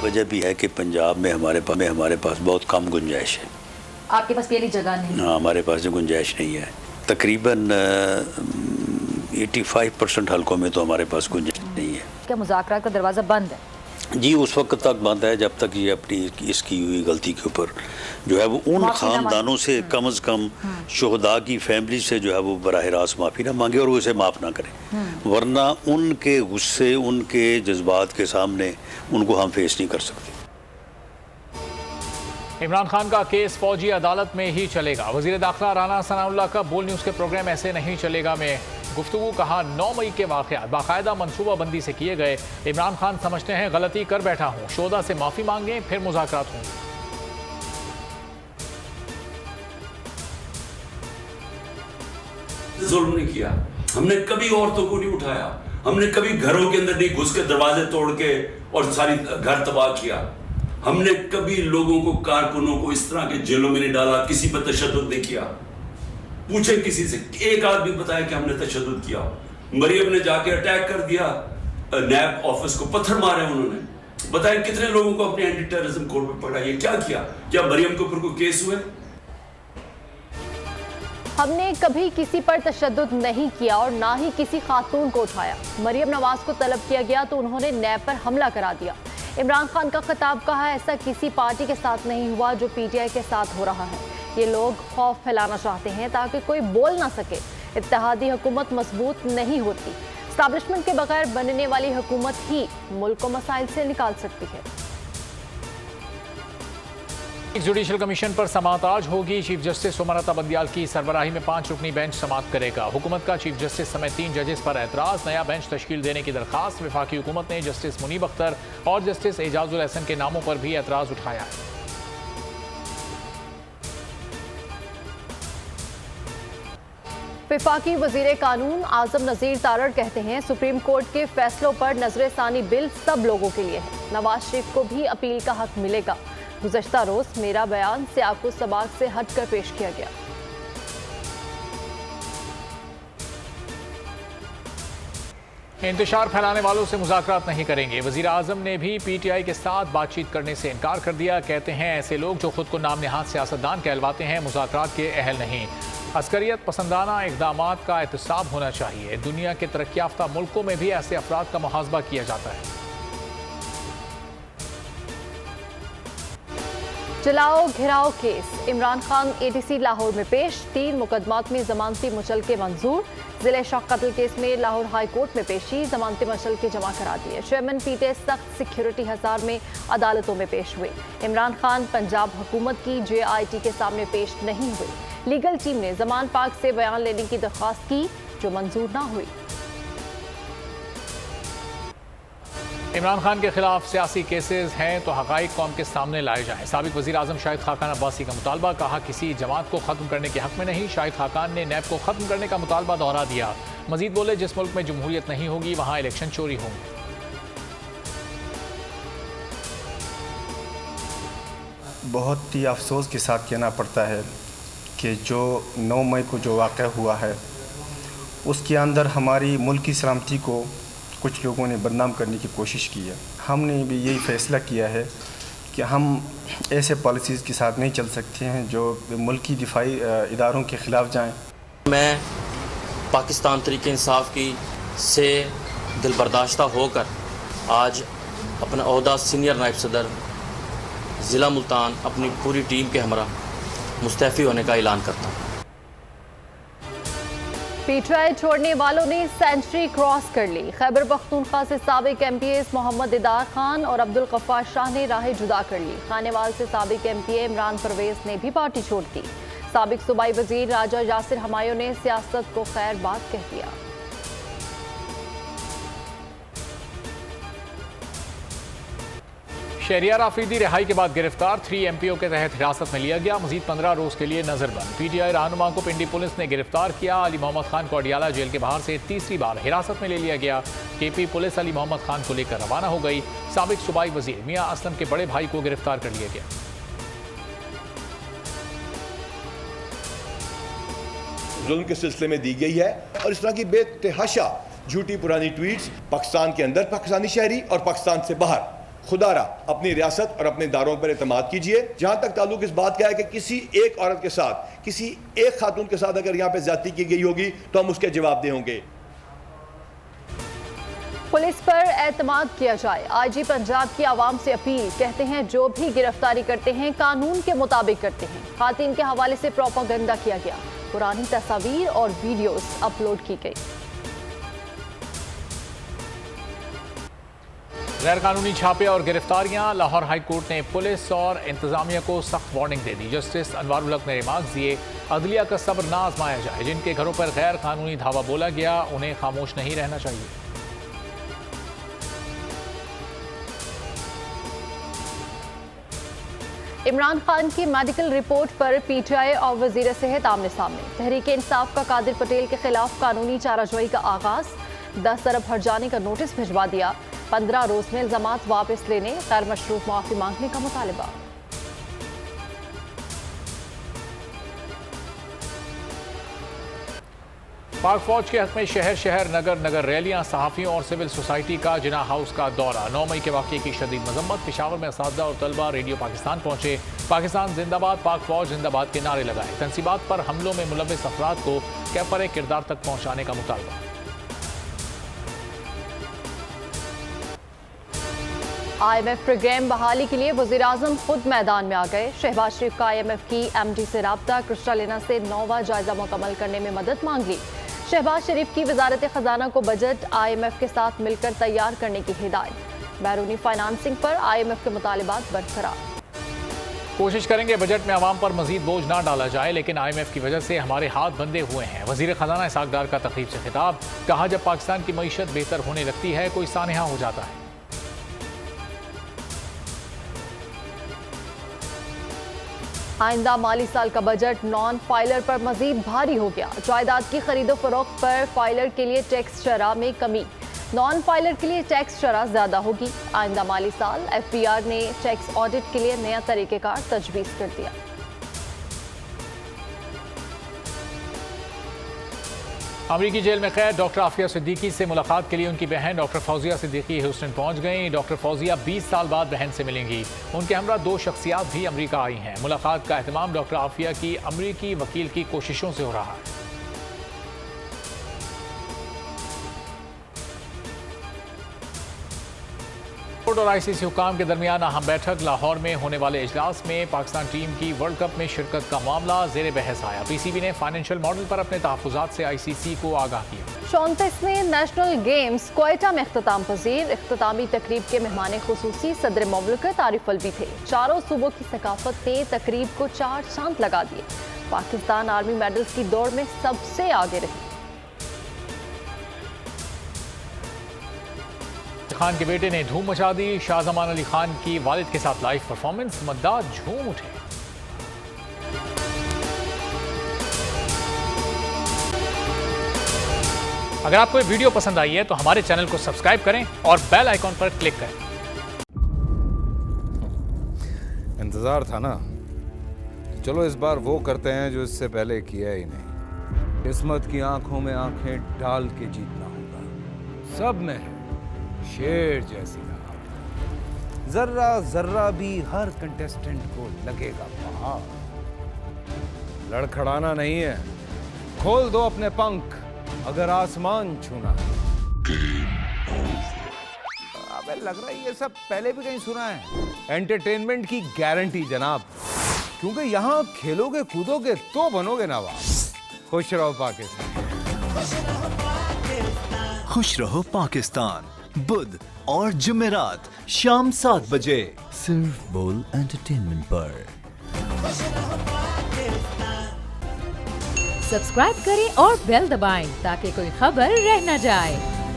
वजह भी है कि पंजाब में हमारे पास बहुत कम गुंजाइश है। आपके पास पहली जगह नहीं? हाँ, हमारे पास गुंजाइश नहीं है। तकरीबन 85% हलकों में तो हमारे पास गुंजाइश नहीं है। क्या मुज़ाकरात का दरवाज़ा बंद है? जी, उस वक्त तक बंद है जब तक ये अपनी इसकी हुई गलती के ऊपर जो है वो उन ख़ानदानों से कम से कम शुहदा की फैमिली से जो है वो बराह रास्त माफ़ी ना मांगे और वो उसे माफ़ ना करें, वरना उनके गुस्से, उनके जज्बात के सामने उनको हम फेस नहीं कर सकते। इमरान खान का केस फौजी अदालत में ही चलेगा। वज़ीर दाखिला राना सनाउल्लाह का बोल न्यूज़ के प्रोग्राम ऐसे नहीं चलेगा में गुफ्तगू। कहा 9 मई के वाक़यात बाकायदा मनसूबाबंदी से किए गए। इमरान खान समझते हैं गलती कर बैठा हूँ, शोधा से माफ़ी मांगे फिर मुज़ाकरात होंगे। जुल्म नहीं किया हमने, कभी औरतों को नहीं उठाया हमने, कभी घरों के अंदर नहीं घुस के दरवाजे तोड़ के और सारी घर तबाह किया हमने, कभी लोगों को, कारकुनों को इस तरह के जेलों में नहीं डाला, किसी पर तशद्दुद नहीं किया। पूछे किसी से, एक आदमी बताया कि हमने तशद्दुद किया। मरियम ने जाके अटैक कर दिया नैब ऑफिस को, पत्थर मारे उन्होंने। बताएं कितने लोगों को अपने एंटी टेररिज्म कोड में पकड़ा, ये क्या किया? क्या मरियम के ऊपर कोई केस हुए? हमने कभी किसी पर तशद्दुद नहीं किया और ना ही किसी खातून को उठाया। मरियम नवाज को तलब किया गया तो उन्होंने नैब पर हमला करा दिया। इमरान खान का खिताब कहा, ऐसा किसी पार्टी के साथ नहीं हुआ जो पीटीआई के साथ हो रहा है। ये लोग खौफ फैलाना चाहते हैं ताकि कोई बोल ना सके। इत्तेहादी हुकूमत मजबूत नहीं होती, एस्टैब्लिशमेंट के बगैर बनने वाली हुकूमत ही मुल्क को मसाइल से निकाल सकती है। जुडिशल कमीशन पर समाअत आज होगी। चीफ जस्टिस सुमरता बंदियाल की सरबराही में 5 रुकनी बेंच समाअत करेगा। हुकूमत का चीफ जस्टिस समेत 3 जजेस पर एतराज, नया बेंच तश्कील देने की दरखास्त। वफाकी हुकूमत ने जस्टिस मुनीब अख्तर और जस्टिस एजाजुल हसन के नामों पर भी एतराज उठाया है। वफाकी वजीर कानून आजम नज़ीर तारड़ कहते हैं, सुप्रीम कोर्ट के फैसलों पर नजरसानी बिल सब लोगों के लिए है। नवाज शरीफ को भी अपील का हक मिलेगा। गुज़श्ता रोज मेरा बयान सियाको सबाक से हटकर पेश किया गया। इंतशार फैलाने वालों से मुज़ाकरात नहीं करेंगे। वज़ीर आज़म ने भी पीटीआई के साथ बातचीत करने से इनकार कर दिया। कहते हैं ऐसे लोग जो खुद को नाम नहाद सियासतदान कहलवाते हैं मुज़ाकरात के अहल नहीं। अस्करियत पसंदाना इक़दामात का एहतसाब होना चाहिए। दुनिया के तरक्की याफ्ता मुल्कों में भी ऐसे अफराद का मुहासबा किया जाता है। जलाओ घिराओ केस इमरान खान एटीसी लाहौर में पेश। 3 मुकदमात में जमानती मुचलके मंजूर। जिले शौक कत्ल केस में लाहौर हाई कोर्ट में पेशी, जमानती मुचलके जमा करा दिए। चेयरमैन पीटे सख्त सिक्योरिटी हिसार में अदालतों में पेश हुए। इमरान खान पंजाब हुकूमत की JIT के सामने पेश नहीं हुए। लीगल टीम ने जमान पाक से बयान लेने की दरख्वास्त की जो मंजूर ना हुई। इमरान खान के खिलाफ सियासी केसेस हैं तो हक़ाइक़ कौम के सामने लाए जाएं। साबिक़ वज़ीर आज़म शाहिद खाकान अब्बासी का मुतालबा। कहा किसी जमात को ख़त्म करने के हक़ में नहीं। शाहिद खाकान ने नैब को ख़त्म करने का मुतालबा दोहरा दिया। मज़ीद बोले, जिस मुल्क में जमहूरियत नहीं होगी वहाँ इलेक्शन चोरी होंगे। बहुत ही अफसोस के साथ कहना पड़ता है कि जो 9 मई को जो वाक़या हुआ है उसके अंदर हमारी मुल्क की सलामती को कुछ लोगों ने बदनाम करने की कोशिश की है। हमने भी यही फ़ैसला किया है कि हम ऐसे पॉलिसीज़ के साथ नहीं चल सकते हैं जो मुल्की दिफाई इदारों के ख़िलाफ़ जाएं। मैं पाकिस्तान तहरीक इंसाफ की से दिलबर्दाश्ता होकर आज अपना ओहदा सीनियर नायब सदर ज़िला मुल्तान अपनी पूरी टीम के हमरा मुस्तफ़ी होने का ऐलान करता हूँ। पीटीआई छोड़ने वालों ने सेंचुरी क्रॉस कर ली। खैबर पख्तूनख्वा से साबिक MPAs मोहम्मद इदार खान और अब्दुल गफ्फार शाह ने राहें जुदा कर ली। खानेवाल से साबिक MPA इमरान परवेज ने भी पार्टी छोड़ दी। साबिक सूबाई वजीर राजा यासिर हमायूं ने सियासत को खैर बात कह दिया। शहरियार आफरीदी रिहाई के बाद गिरफ्तार। 3 MPO के तहत हिरासत में लिया गया। मजीद 15 रोज के लिए नजरबंद। PTI रहनुमा को पिंडी पुलिस ने गिरफ्तार किया। अली मोहम्मद खान को अडियाला जेल के बाहर से तीसरी बार हिरासत में ले लिया गया। KP पुलिस अली मोहम्मद खान को लेकर रवाना हो गई। साबिक सूबाई वजीर मियां असलम के बड़े भाई को गिरफ्तार कर लिया गया। जुल्म के सिलसिले में दी गई है और इस तरह की बेतहाशा झूठी पुरानी ट्वीट्स पाकिस्तान के अंदर पाकिस्तानी शहरी और पाकिस्तान से बाहर खुदारा अपनी रियासत और अपने इदारों पर एतमाद कीजिए। जहां तक ताल्लुक इस बात का है कि किसी एक औरत के साथ, किसी एक खातून के साथ अगर यहां पे ज्यादती की गई होगी तो हम उसके जवाबदेह होंगे। पुलिस पर एतमाद किया जाए, आईजी पंजाब की आवाम से अपील। कहते हैं जो भी गिरफ्तारी करते हैं कानून के मुताबिक करते हैं। खातिन के हवाले से प्रोपागेंडा किया गया, पुरानी तस्वीर और वीडियोस अपलोड की गई। गैर कानूनी छापे और गिरफ्तारियां। लाहौर हाई कोर्ट ने पुलिस और इंतजामिया को सख्त वार्निंग दे दी। जस्टिस अनवारुल हक ने रिमार्क्स दिए, अदलिया का सब्र ना आजमाया जाए। जिनके घरों पर गैर कानूनी धावा बोला गया उन्हें खामोश नहीं रहना चाहिए। इमरान खान की मेडिकल रिपोर्ट पर पीटीआई और वजीर सेहत आमने सामने। तहरीक इंसाफ का कादिर पटेल के खिलाफ कानूनी चाराजोई का आगाज। 10 अरब हट जाने का नोटिस भिजवा दिया। 15 रोज में इल्जामात वापस लेने, गैर मशरूत माफी मांगने का मुतालबा। पाक फौज के हक में शहर शहर नगर नगर रैलियां। सहाफियों और सिविल सोसाइटी का जिना हाउस का दौरा। 9 मई के वाक़ये की शदीद मजम्मत। पेशावर में असातिज़ा और तलबा रेडियो पाकिस्तान पहुंचे। पाकिस्तान जिंदाबाद, पाक फौज जिंदाबाद के नारे लगाए। तनसीबात पर हमलों में मुलव्विस अफराद को कैफर किरदार तक पहुंचाने का मुतालबा। IMF प्रोग्राम बहाली के लिए वज़ीर-ए-आज़म खुद मैदान में आ गए। शहबाज शरीफ का IMF की MD से राब्ता। क्रिस्टालिना से 9वां जायजा मुकम्मल करने में मदद मांग ली। शहबाज शरीफ की वजारत खजाना को बजट IMF के साथ मिलकर तैयार करने की हिदायत। बैरूनी फाइनेंसिंग पर IMF के मुतालिबात बरकरार। कोशिश करेंगे बजट में आवाम पर मजीद बोझ ना डाला जाए, लेकिन IMF की वजह से हमारे हाथ बंधे हुए हैं। वजीर खजाना इसहाक डार का तकरीब से खिताब। कहा, जब पाकिस्तान की मईशत बेहतर होने लगती है कोई सानहा हो जाता है। आइंदा माली साल का बजट नॉन फाइलर पर मजीद भारी हो गया। जायदाद की खरीदो फरोख्त पर फाइलर के लिए टैक्स शरह में कमी, नॉन फाइलर के लिए टैक्स शरह ज्यादा होगी। आइंदा माली साल FBR ने टैक्स ऑडिट के लिए नया तरीक़ेकार तजवीज़ कर दिया। अमरीकी जेल में कैद डॉक्टर आफिया सिद्दीकी से मुलाकात के लिए उनकी बहन डॉक्टर फौजिया सिद्दीकी ह्यूस्टन पहुंच गईं। डॉक्टर फौजिया 20 साल बाद बहन से मिलेंगी। उनके हमरा 2 शख्सियात भी अमरीका आई हैं। मुलाकात का एहतमाम डॉक्टर आफिया की अमरीकी वकील की कोशिशों से हो रहा है। बोर्ड और ICC हुकाम के दरमियान अहम बैठक। लाहौर में होने वाले इजलास में पाकिस्तान टीम की वर्ल्ड कप में शिरकत का मामला ज़ेर बहस आया। PCB ने फाइनेंशियल मॉडल पर अपने तहफ़्फ़ुज़ात से ICC को आगाह किया। 34वें नेशनल गेम्स क्वेटा में इख्तिताम पजीर। इख्तितामी तकरीब के मेहमान खुसूसी सदर मुमलिकत आरिफ अलवी थे। चारों सूबों की सकाफत ने तकरीब को 4 चांद लगा दिए। पाकिस्तान आर्मी मेडल्स की दौड़ में सबसे आगे रही। खान के बेटे ने धूम मचा दी। शाहजमान अली खान की वालिद के साथ लाइव परफॉर्मेंस, मद्दाह झूम उठे। अगर आपको ये वीडियो पसंद आई है तो हमारे चैनल को सब्सक्राइब करें और बेल आइकॉन पर क्लिक करें। इंतजार था ना, चलो इस बार वो करते हैं जो इससे पहले किया ही नहीं। किस्मत की आंखों में आंखें डाल के जीतना होगा। सब में है शेर जैसी राह, जर्रा जर्रा भी हर कंटेस्टेंट को लगेगा पहाड़। लड़खड़ाना नहीं है, खोल दो अपने पंख अगर आसमान छूना है। अबे लग रहा है ये सब पहले भी कहीं सुना है। एंटरटेनमेंट की गारंटी जनाब, क्योंकि यहाँ खेलोगे कूदोगे तो बनोगे नवाब। खुश रहो पाकिस्तान। खुश रहो पाकिस्तान, बुध और जुमेरात शाम 7 बजे सिर्फ बोल एंटरटेनमेंट पर। सब्सक्राइब करें और बेल दबाएं ताकि कोई खबर रह न जाए।